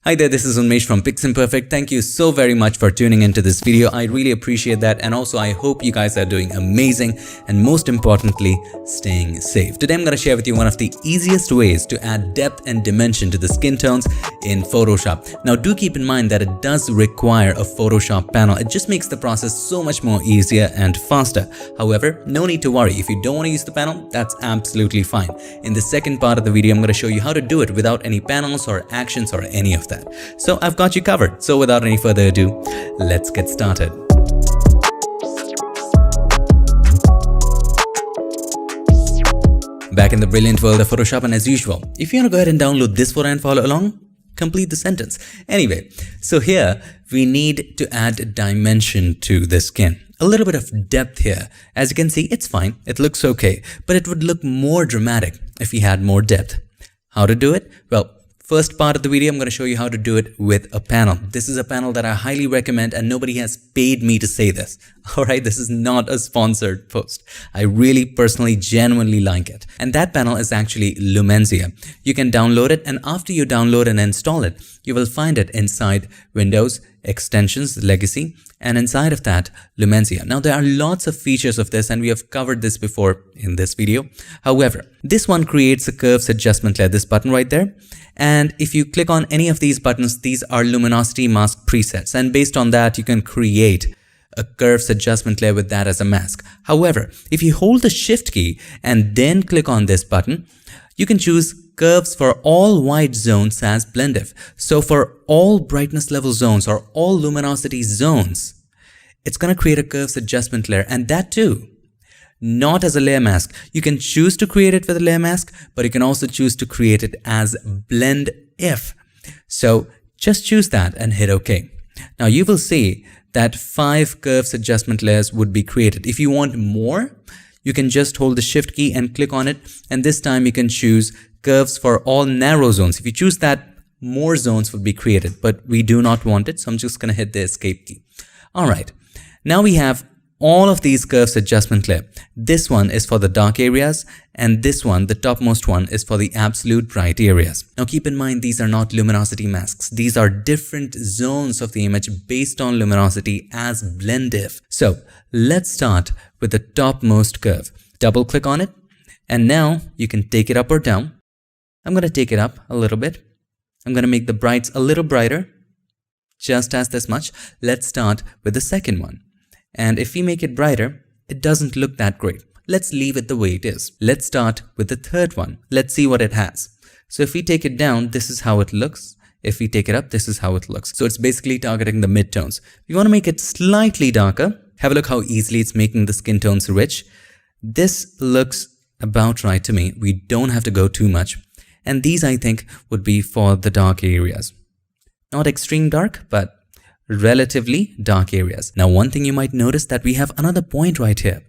Hi there, this is Unmesh from Piximperfect. Thank you so very much for tuning into this video. I really appreciate that, and also I hope you guys are doing amazing and most importantly, staying safe. Today I'm going to share with you one of the easiest ways to add depth and dimension to the skin tones in Photoshop. Now do keep in mind that it does require a Photoshop panel. It just makes the process so much more easier and faster. However, no need to worry. If you don't want to use the panel, that's absolutely fine. In the second part of the video, I'm going to show you how to do it without any panels or actions or any of that. So I've got you covered. So without any further ado, let's get started. Back in the brilliant world of Photoshop, and as usual, if you want to go ahead and download this photo and follow along, complete the sentence. Anyway, so here we need to add dimension to the skin. A little bit of depth here. As you can see, it's fine. It looks okay, but it would look more dramatic if we had more depth. How to do it? Well, first part of the video, I'm going to show you how to do it with a panel. This is a panel that I highly recommend, and nobody has paid me to say this. Alright, this is not a sponsored post. I really personally genuinely like it. And that panel is actually Lumenzia. You can download it, and after you download and install it, you will find it inside Windows, Extensions, Legacy, and inside of that, Lumenzia. Now there are lots of features of this, and we have covered this before in this video. However, this one creates a curves adjustment layer, this button right there. And if you click on any of these buttons, these are luminosity mask presets. And based on that, you can create a curves adjustment layer with that as a mask. However, if you hold the shift key and then click on this button, you can choose curves for all white zones as blend if. So for all brightness level zones or all luminosity zones, it's going to create a curves adjustment layer, and that too, not as a layer mask. You can choose to create it with a layer mask, but you can also choose to create it as blend if. So just choose that and hit OK. Now you will see that 5 curves adjustment layers would be created. If you want more, you can just hold the shift key and click on it, and this time you can choose curves for all narrow zones. If you choose that, more zones would be created, but we do not want it, so I'm just going to hit the escape key. Alright, now we have all of these curves adjustment layer. This one is for the dark areas, and this one, the topmost one, is for the absolute bright areas. Now keep in mind, these are not luminosity masks. These are different zones of the image based on luminosity as blend if. So let's start with the topmost curve. Double click on it, and now you can take it up or down. I'm going to take it up a little bit. I'm going to make the brights a little brighter, just as this much. Let's start with the second one. And if we make it brighter, it doesn't look that great. Let's leave it the way it is. Let's start with the third one. Let's see what it has. So if we take it down, this is how it looks. If we take it up, this is how it looks. So it's basically targeting the midtones. If you want to make it slightly darker, have a look how easily it's making the skin tones rich. This looks about right to me. We don't have to go too much. And these, I think, would be for the dark areas. Not extreme dark, but relatively dark areas. Now one thing you might notice that we have another point right here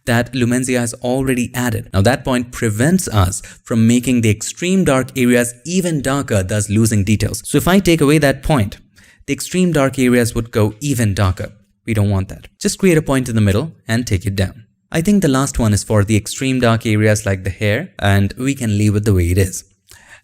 that Lumenzia has already added. Now that point prevents us from making the extreme dark areas even darker, thus losing details. So if I take away that point, the extreme dark areas would go even darker. We don't want that. Just create a point in the middle and take it down. I think the last one is for the extreme dark areas like the hair, and we can leave it the way it is.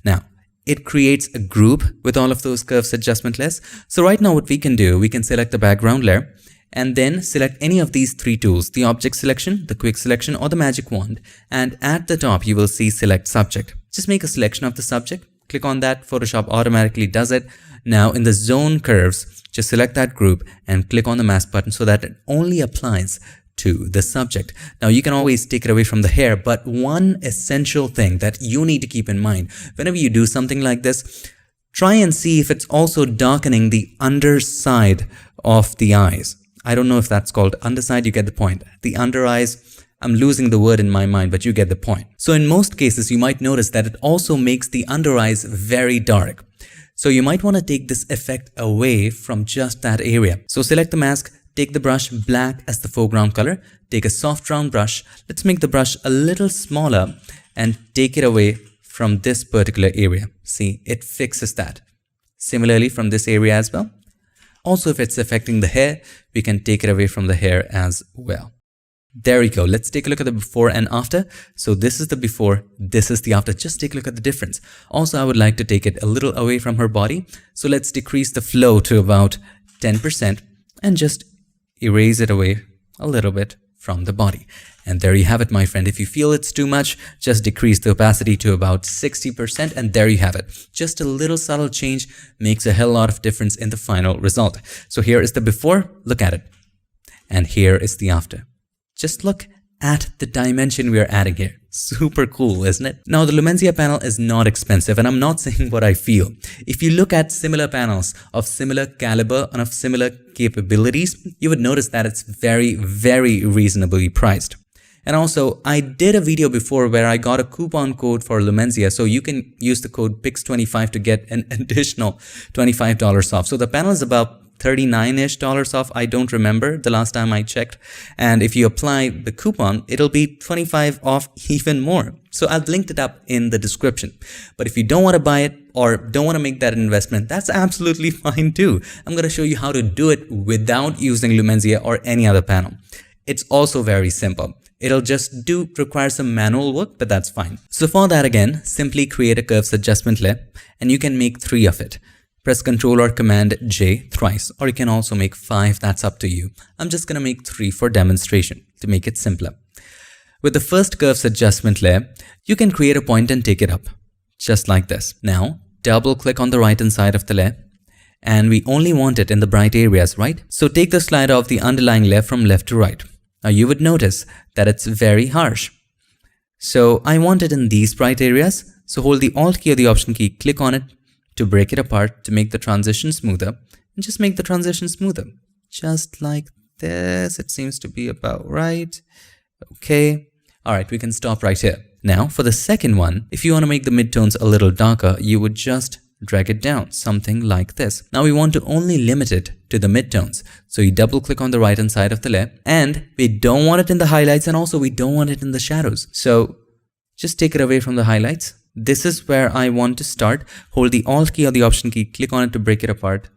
Now, it creates a group with all of those curves adjustment layers. So right now what we can do, we can select the background layer and then select any of these 3 tools, the object selection, the quick selection, or the magic wand. And at the top, you will see select subject. Just make a selection of the subject, click on that, Photoshop automatically does it. Now in the zone curves, just select that group and click on the mask button so that it only applies to the subject. Now you can always take it away from the hair, but one essential thing that you need to keep in mind whenever you do something like this, try and see if it's also darkening the underside of the eyes. I don't know if that's called underside, you get the point. The under eyes, I'm losing the word in my mind, but you get the point. So in most cases, you might notice that it also makes the under eyes very dark. So you might want to take this effect away from just that area. So select the mask, take the brush black as the foreground color, take a soft round brush, let's make the brush a little smaller and take it away from this particular area. See, it fixes that. Similarly from this area as well. Also, if it's affecting the hair, we can take it away from the hair as well. There we go. Let's take a look at the before and after. So this is the before, this is the after. Just take a look at the difference. Also, I would like to take it a little away from her body. So let's decrease the flow to about 10% and just erase it away a little bit from the body. And there you have it, my friend. If you feel it's too much, just decrease the opacity to about 60% and there you have it. Just a little subtle change makes a hell lot of difference in the final result. So here is the before, look at it. And here is the after. Just look at the dimension we are adding here. Super cool, isn't it? Now, the Lumenzia panel is not expensive and I'm not saying what I feel. If you look at similar panels of similar caliber and of similar capabilities, you would notice that it's very, very reasonably priced. And also, I did a video before where I got a coupon code for Lumenzia, so you can use the code PIX25 to get an additional $25 off. So the panel is about $39-ish off. I don't remember the last time I checked. And if you apply the coupon, it'll be 25 off even more. So I've linked it up in the description. But if you don't want to buy it or don't want to make that investment, that's absolutely fine too. I'm going to show you how to do it without using Lumenzia or any other panel. It's also very simple. It'll just require some manual work, but that's fine. So for that again, simply create a curves adjustment layer and you can make 3 of it. Press Ctrl or Command J thrice, or you can also make 5, that's up to you. I'm just going to make 3 for demonstration to make it simpler. With the first curves adjustment layer, you can create a point and take it up, just like this. Now, double click on the right hand side of the layer, and we only want it in the bright areas, right? So take the slider of the underlying layer from left to right. Now you would notice that it's very harsh. So I want it in these bright areas, so hold the Alt key or the Option key, click on it, to break it apart, to make the transition smoother, and just make the transition smoother. Just like this, it seems to be about right. Okay. All right, we can stop right here. Now for the second one, if you want to make the midtones a little darker, you would just drag it down, something like this. Now we want to only limit it to the midtones. So you double click on the right hand side of the layer, and we don't want it in the highlights, and also we don't want it in the shadows. So just take it away from the highlights. This is where I want to start. Hold the Alt key or the Option key, click on it to break it apart.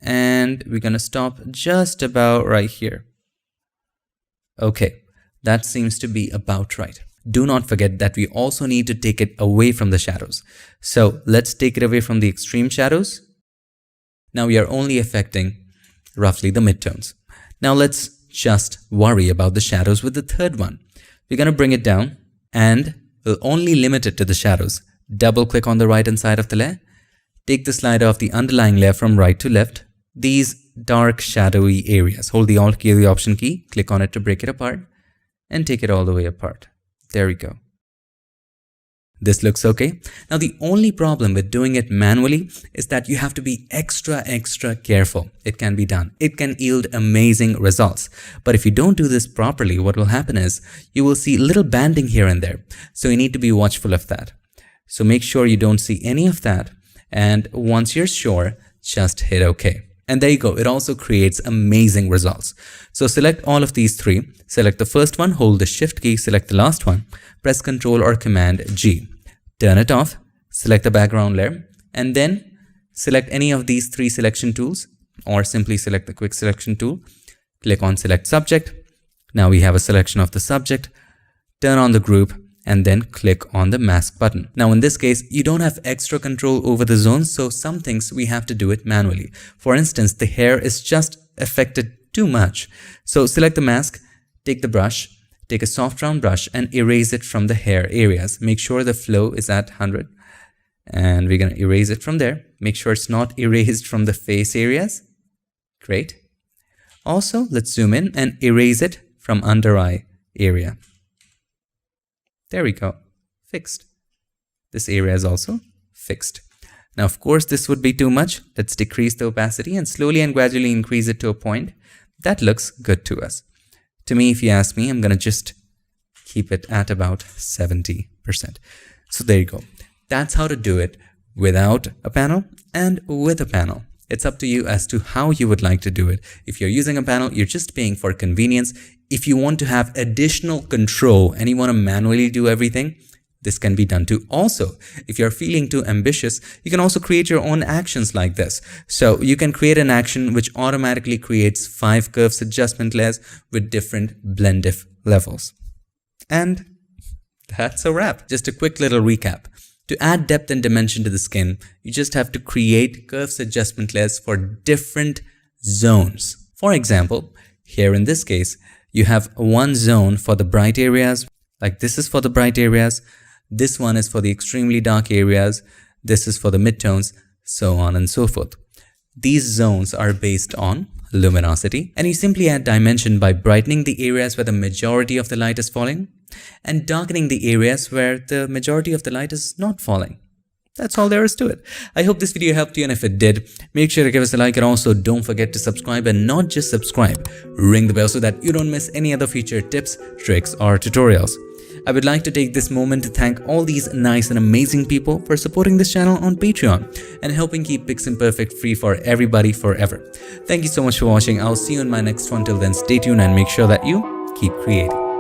And we're going to stop just about right here. Okay, that seems to be about right. Do not forget that we also need to take it away from the shadows. So let's take it away from the extreme shadows. Now we are only affecting roughly the midtones. Now let's just worry about the shadows with the third one. We're going to bring it down and we'll only limit it to the shadows. Double click on the right hand side of the layer. Take the slider of the underlying layer from right to left. These dark shadowy areas. Hold the Alt key or the Option key. Click on it to break it apart and take it all the way apart. There we go. This looks okay. Now the only problem with doing it manually is that you have to be extra careful. It can be done. It can yield amazing results. But if you don't do this properly, what will happen is you will see little banding here and there. So you need to be watchful of that. So make sure you don't see any of that. And once you're sure, just hit OK. And there you go. It also creates amazing results. So select all of these 3. Select the first one, hold the Shift key, select the last one, press Ctrl or Command G. Turn it off, select the background layer, and then select any of these 3 selection tools, or simply select the quick selection tool. Click on Select Subject. Now we have a selection of the subject. Turn on the group and then click on the mask button. Now in this case, you don't have extra control over the zones, so some things we have to do it manually. For instance, the hair is just affected too much. So select the mask, take the brush, take a soft round brush and erase it from the hair areas. Make sure the flow is at 100 and we're going to erase it from there. Make sure it's not erased from the face areas. Great. Also, let's zoom in and erase it from under eye area. There we go. Fixed. This area is also fixed. Now, of course, this would be too much. Let's decrease the opacity and slowly and gradually increase it to a point that looks good to us. To me, if you ask me, I'm going to just keep it at about 70%. So there you go. That's how to do it without a panel and with a panel. It's up to you as to how you would like to do it. If you're using a panel, you're just paying for convenience. If you want to have additional control and you want to manually do everything, this can be done too. Also, if you're feeling too ambitious, you can also create your own actions like this. So you can create an action which automatically creates 5 curves adjustment layers with different blend if levels. And that's a wrap. Just a quick little recap. To add depth and dimension to the skin, you just have to create curves adjustment layers for different zones. For example, here in this case, you have one zone for the bright areas, like this is for the bright areas, this one is for the extremely dark areas, this is for the midtones, so on and so forth. These zones are based on luminosity, and you simply add dimension by brightening the areas where the majority of the light is falling and darkening the areas where the majority of the light is not falling. That's all there is to it. I hope this video helped you, and if it did, make sure to give us a like, and also don't forget to subscribe, and not just subscribe, ring the bell so that you don't miss any other future tips, tricks or tutorials. I would like to take this moment to thank all these nice and amazing people for supporting this channel on Patreon and helping keep Piximperfect free for everybody forever. Thank you so much for watching. I'll see you in my next one. Till then, stay tuned and make sure that you keep creating.